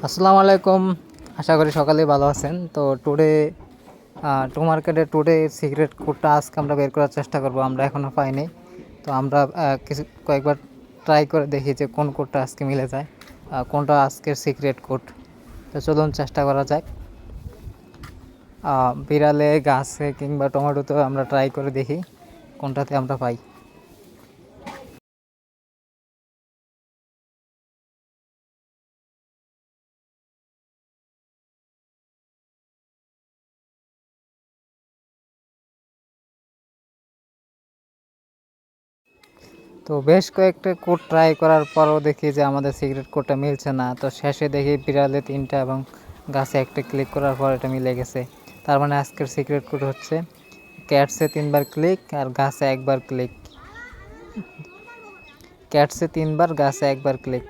আসসালামু আলাইকুম। আশা করি সকালেই ভালো আছেন। তো টু মার্কেটে টুডে সিক্রেট কোডটা আজকে আমরা বের করার চেষ্টা করব। আমরা এখনও পাইনি। তো আমরা কয়েকবার ট্রাই করে দেখি যে কোন কোডটা আজকে মিলে যায়, কোনটা আজকের সিক্রেট কোড। তো চলুন চেষ্টা করা যাক। বিড়ালে, গাছে কিংবা টমেটোতেও আমরা ট্রাই করে দেখি কোনটাতে আমরা পাই। তো বেশ কয়েকটা কোড ট্রাই করার পরও দেখি যে আমাদের সিক্রেট কোডটা মিলছে না। তো শেষে দেখি বিড়ালে 3টা এবং গাছে একটা ক্লিক করার পর এটা মিলে গেছে। তার মানে আজকের সিক্রেট কোড হচ্ছে ক্যাটসে 3বার ক্লিক আর গাছে 1বার ক্লিক। ক্যাটসে 3বার, গাছে 1বার ক্লিক।